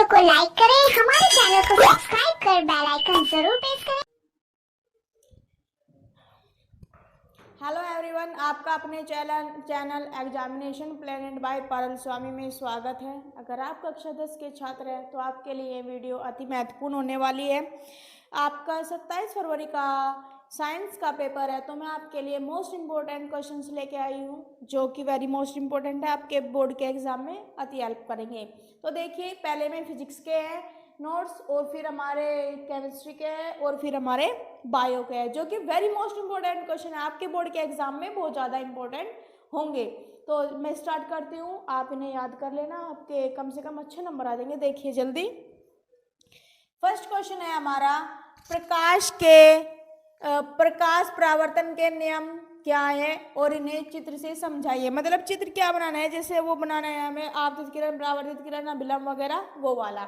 Video को like करें, हमारे चैनल को सब्सक्राइब कर बेल आइकन जरूर प्रेस करें। हेलो एवरीवन, आपका अपने channel examination planet by Parul Swami में स्वागत है। अगर आप कक्षा 10 के छात्र हैं तो आपके लिए ये वीडियो अति महत्वपूर्ण होने वाली है। आपका 27 फरवरी का साइंस का पेपर है, तो मैं आपके लिए मोस्ट इम्पोर्टेंट क्वेश्चंस लेके आई हूँ, जो कि वेरी मोस्ट इम्पोर्टेंट है, आपके बोर्ड के एग्जाम में अति हेल्प करेंगे। तो देखिए, पहले में फिजिक्स के हैं नोट्स, और फिर हमारे केमिस्ट्री के हैं, और फिर हमारे बायो के हैं, जो कि वेरी मोस्ट इम्पोर्टेंट क्वेश्चन है, आपके बोर्ड के एग्जाम में बहुत ज़्यादा इंपॉर्टेंट होंगे। तो मैं स्टार्ट करती हूँ, आप इन्हें याद कर लेना, आपके कम से कम अच्छे नंबर आ जाएंगे। देखिए जल्दी, फर्स्ट क्वेश्चन है हमारा, प्रकाश परावर्तन के नियम क्या है और इन्हें चित्र से समझाइए। मतलब चित्र क्या बनाना है, जैसे वो बनाना है हमें आपतित किरण, परावर्तित किरण, अभिलंब वगैरह, वो वाला।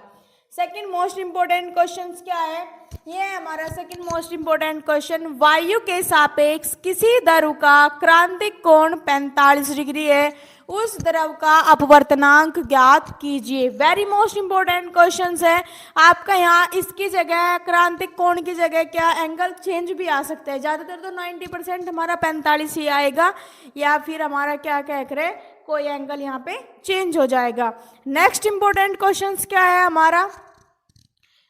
सेकंड मोस्ट इंपोर्टेंट क्वेश्चन क्या है, ये है हमारा सेकंड मोस्ट इंपोर्टेंट क्वेश्चन, वायु के सापेक्ष किसी द्रव का क्रांतिक कोण 45 डिग्री है, उस द्रव का अपवर्तनांक ज्ञात कीजिए। वेरी मोस्ट इंपोर्टेंट क्वेश्चन है आपका। यहाँ इसकी जगह क्रांतिक कोण की जगह क्या एंगल चेंज भी आ सकता है, ज़्यादातर तो 90% हमारा 45 ही आएगा, या फिर हमारा क्या कह रहे कोई एंगल यहाँ पे चेंज हो जाएगा। नेक्स्ट इंपोर्टेंट क्वेश्चन क्या है हमारा,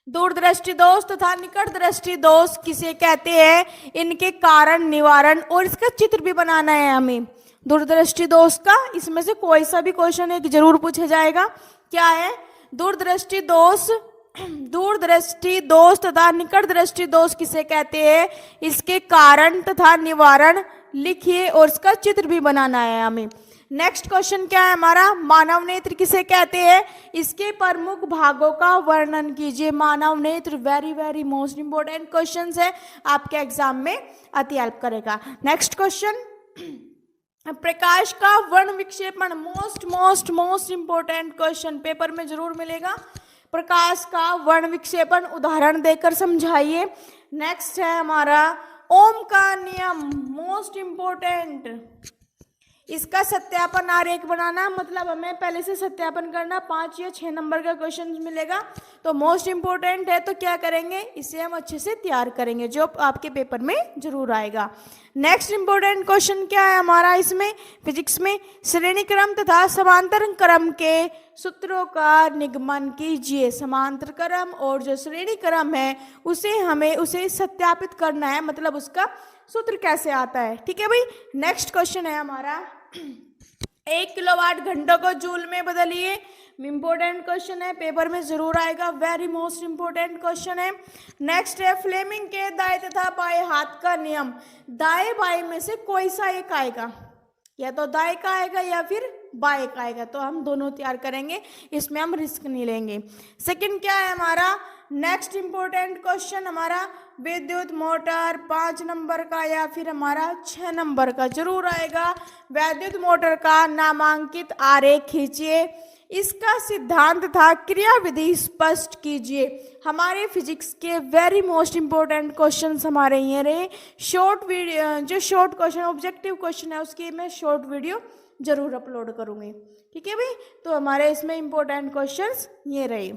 दूरदृष्टि दोष तथा निकट दृष्टि दोष किसे कहते हैं, इनके कारण निवारण, और इसका चित्र भी बनाना है हमें दूरदृष्टि दोष का। इसमें से कोई सा भी क्वेश्चन है कि जरूर पूछा जाएगा। क्या है दूरदृष्टि दोष तथा निकट दृष्टि दोष किसे कहते हैं, इसके कारण तथा निवारण लिखिए, और इसका चित्र भी बनाना है हमें। नेक्स्ट क्वेश्चन क्या है हमारा, मानव नेत्र किसे कहते हैं, इसके प्रमुख भागों का वर्णन कीजिए। मानव नेत्र very very most important question है, आपके एग्जाम में अति हेल्प करेगा। नेक्स्ट क्वेश्चन, प्रकाश का वर्ण विक्षेपण, मोस्ट इंपोर्टेंट क्वेश्चन, पेपर में जरूर मिलेगा। प्रकाश का वर्ण विक्षेपण उदाहरण देकर समझाइए। नेक्स्ट है हमारा ओम का नियम, मोस्ट इंपोर्टेंट, इसका सत्यापन आरेख बनाना, मतलब हमें पहले से सत्यापन करना। 5 या 6 नंबर का क्वेश्चन मिलेगा, तो मोस्ट इंपोर्टेंट है, तो क्या करेंगे, इसे हम अच्छे से तैयार करेंगे, जो आपके पेपर में जरूर आएगा। नेक्स्ट इंपोर्टेंट क्वेश्चन क्या है हमारा इसमें फिजिक्स में, श्रेणी क्रम तथा समांतर क्रम के सूत्रों का निगमन कीजिए। समांतर क्रम और जो श्रेणी क्रम है उसे सत्यापित करना है, मतलब उसका सूत्र कैसे आता है। ठीक है भाई। नेक्स्ट क्वेश्चन है हमारा, 1 किलोवाट घंटों को जूल में बदलिए। इंपोर्टेंट क्वेश्चन है, पेपर में जरूर आएगा, वेरी मोस्ट इंपोर्टेंट क्वेश्चन है। नेक्स्ट है फ्लेमिंग के दाएं तथा बाएं हाथ का नियम, दाएं बाएं में से कोई सा एक आएगा, या तो दाएं का आएगा या फिर बाएं का आएगा, तो हम दोनों तैयार करेंगे, इसमें हम रिस्क नहीं लेंगे। सेकंड क्या है हमारा, नेक्स्ट इंपोर्टेंट क्वेश्चन हमारा, विद्युत मोटर 5 नंबर का या फिर हमारा 6 नंबर का जरूर आएगा। विद्युत मोटर का नामांकित आरेख खींचिए, इसका सिद्धांत तथा क्रियाविधि स्पष्ट कीजिए। हमारे फिजिक्स के वेरी मोस्ट इंपोर्टेंट क्वेश्चंस हमारे ये रहे। शॉर्ट वीडियो, जो शॉर्ट क्वेश्चन ऑब्जेक्टिव क्वेश्चन है उसकी मैं शॉर्ट वीडियो जरूर अपलोड करूंगी। ठीक है भाई, तो हमारे इसमें इंपोर्टेंट क्वेश्चंस ये रहे।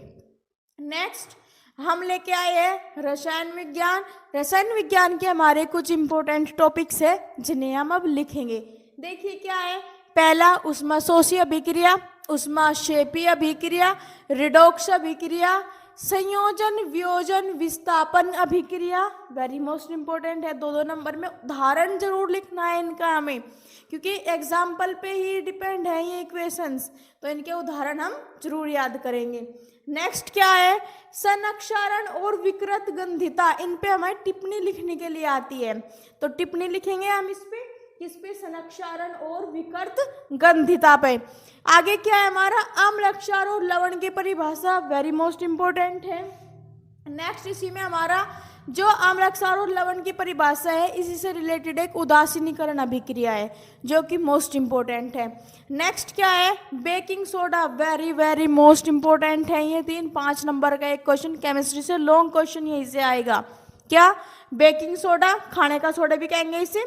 नेक्स्ट हम लेके आए हैं रसायन विज्ञान। रसायन विज्ञान के हमारे कुछ इंपोर्टेंट टॉपिक्स है, जिन्हें हम अब लिखेंगे। देखिए क्या है, पहला उष्माशोषी अभिक्रिया, उष्माक्षेपी अभिक्रिया, रिडॉक्स अभिक्रिया, संयोजन वियोजन विस्थापन अभिक्रिया, वेरी मोस्ट इंपोर्टेंट है। 2 नंबर में उदाहरण जरूर लिखना है इनका हमें, क्योंकि एग्जाम्पल पे ही डिपेंड है ये इक्वेशंस, तो इनके उदाहरण हम जरूर याद करेंगे। नेक्स्ट क्या है, सनक्षारण और विकृत गंधिता, इन पे हमें टिप्पणी लिखने के लिए आती है, तो टिप्पणी लिखेंगे हम इस पे सनक्षारण और विकृत गंधिता पे। आगे क्या है हमारा, अम्ल क्षार और लवण की परिभाषा, वेरी मोस्ट इंपोर्टेंट है। नेक्स्ट इसी में हमारा जो अम्ल क्षार और लवण की परिभाषा है, इसी से रिलेटेड एक उदासीनीकरण अभिक्रिया है, जो कि मोस्ट इंपोर्टेंट है। नेक्स्ट क्या है, baking soda, very very most important है। ये 3-5 नंबर का एक क्वेश्चन केमिस्ट्री से लॉन्ग क्वेश्चन यही से आएगा। क्या, बेकिंग सोडा, खाने का सोडा भी कहेंगे इसे,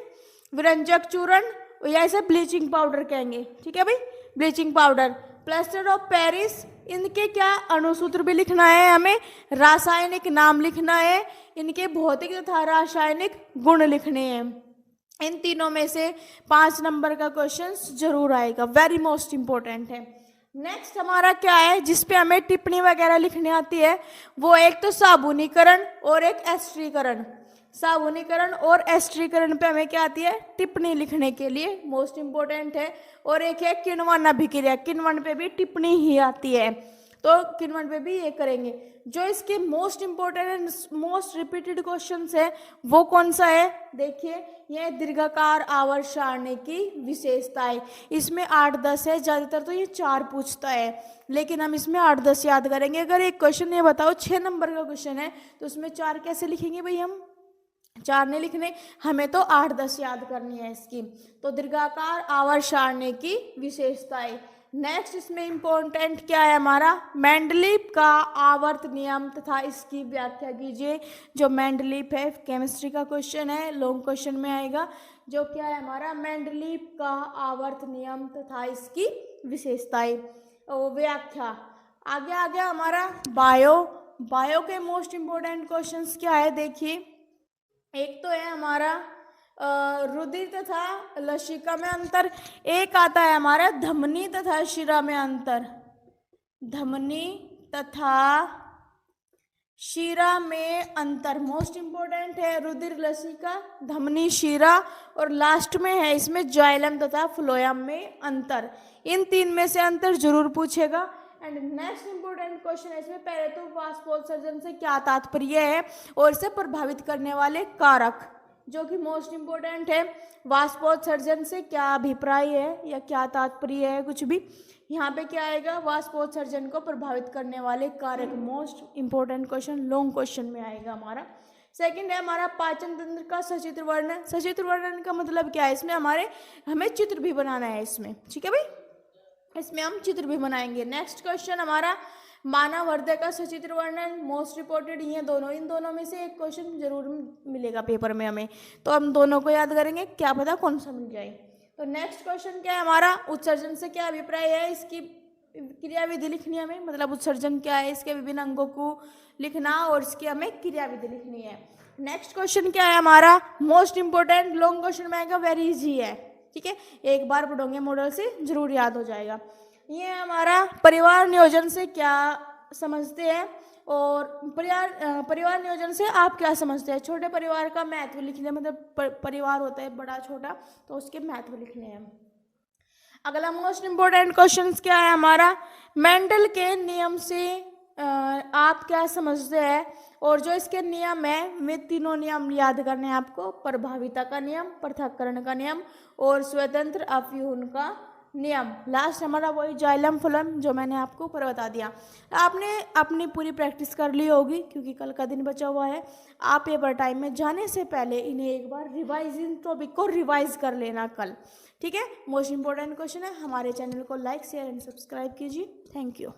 व्यंजक चूर्ण, या इसे ब्लीचिंग पाउडर कहेंगे। ठीक है भाई, bleaching powder. Plaster of Paris, इनके क्या अणुसूत्र भी लिखना है, हमें रासायनिक नाम लिखना है, इनके भौतिक तथा रासायनिक गुण लिखने हैं। इन तीनों में से 5 नंबर का क्वेश्चन जरूर आएगा, वेरी मोस्ट इंपॉर्टेंट है। नेक्स्ट हमारा क्या है जिसपे हमें टिप्पणी वगैरह लिखनी आती है, वो एक तो साबुनीकरण और एक एस्टरीकरण। साबुनीकरण और एस्टरीकरण पे हमें क्या आती है, टिप्पणी लिखने के लिए, मोस्ट इंपॉर्टेंट है। और एक है किण्वन अभिक्रिया, किण्वन पे भी टिप्पणी ही आती है, तो किण्वन पे भी ये करेंगे। जो इसके most important and most repeated question है वो कौन सा है, देखिए ये दीर्घाकार आवर्त सारणी की विशेषताएं। इसमें 8-10 है, ज्यादातर तो ये 4 पूछता है, लेकिन हम इसमें 8-10 याद करेंगे। अगर एक क्वेश्चन ये बताओ 6 नंबर का क्वेश्चन है तो उसमें 4 कैसे लिखेंगे भाई, हम 4 नहीं लिखने, हमें तो 8-10 याद करनी है इसकी। तो दीर्घाकार आवर्त सारणी की विशेषताएं। नेक्स्ट इसमें इंपॉर्टेंट क्या है हमारा, मेंडलीव का आवर्त नियम तथा इसकी व्याख्या कीजिए। जो मेंडलीव है, केमिस्ट्री का क्वेश्चन है, लॉन्ग क्वेश्चन में आएगा। जो क्या है हमारा, मेंडलीव का आवर्त नियम तथा इसकी विशेषताएं व्याख्या। आगे आ गया हमारा बायो। बायो के मोस्ट इंपॉर्टेंट क्वेश्चंस क्या है, देखिए एक तो है हमारा रुधिर तथा लसिका में अंतर, एक आता है हमारा धमनी तथा शिरा में अंतर, धमनी तथा शिरा में अंतर मोस्ट इंपॉर्टेंट है, रुधिर लसिका धमनी शिरा, और लास्ट में है इसमें जाइलम तथा फ्लोएम में अंतर। इन 3 में से अंतर जरूर पूछेगा। एंड नेक्स्ट इंपॉर्टेंट क्वेश्चन है इसमें, पहले तो वाष्पोत्सर्जन से क्या तात्पर्य है और इसे प्रभावित करने वाले कारक, जो कि मोस्ट इंपॉर्टेंट है। वाष्पोत्सर्जन से क्या अभिप्राय है या क्या तात्पर्य है, कुछ भी यहाँ पे क्या आएगा, वाष्पोत्सर्जन को प्रभावित करने वाले कारक, most important question, long question में आएगा हमारा। सेकंड है हमारा पाचन तंत्र का सचित्र वर्णन। सचित्र वर्णन का मतलब क्या है, इसमें हमें चित्र भी बनाना है इसमें, ठीक है भाई, इसमें हम चित्र भी बनाएंगे। नेक्स्ट क्वेश्चन हमारा मानव हृदय का सचित्र वर्णन, मोस्ट रिपोर्टेड, ये दोनों, इन दोनों में से एक क्वेश्चन जरूर मिलेगा पेपर में हमें, तो हम दोनों को याद करेंगे, क्या पता कौन सा मिल जाए। तो नेक्स्ट क्वेश्चन क्या है हमारा, उत्सर्जन से क्या अभिप्राय है, इसकी क्रियाविधि लिखनी है हमें, मतलब उत्सर्जन क्या है, इसके विभिन्न अंगों को लिखना और इसकी हमें क्रियाविधि लिखनी है। नेक्स्ट क्वेश्चन क्या है हमारा, मोस्ट इंपोर्टेंट, लॉन्ग क्वेश्चन में आएगा, वेरी इजी है, ठीक है, एक बार पढ़ोगे मॉडल से जरूर याद हो जाएगा। ये हमारा परिवार नियोजन से क्या समझते हैं, और परिवार नियोजन से आप क्या समझते हैं। छोटे परिवार का महत्व लिखने, मतलब परिवार होता है बड़ा छोटा, तो उसके महत्व लिखने हैं। अगला मोस्ट इंपोर्टेंट क्वेश्चन क्या है हमारा, मेंडल के नियम से आप क्या समझते हैं, और जो इसके नियम है वे तीनों नियम याद करने हैं आपको, प्रभाविता का नियम, पृथक्करण का नियम और स्वतंत्र अपव्यूहन का नियम। लास्ट हमारा वही जाइलम फ्लोएम जो मैंने आपको ऊपर बता दिया। आपने अपनी पूरी प्रैक्टिस कर ली होगी क्योंकि कल का दिन बचा हुआ है। आप पेपर टाइम में जाने से पहले इन्हें एक बार रिवाइजिंग टॉपिक को रिवाइज कर लेना कल, ठीक है। मोस्ट इंपॉर्टेंट क्वेश्चन है। हमारे चैनल को लाइक शेयर एंड सब्सक्राइब कीजिए। Thank you.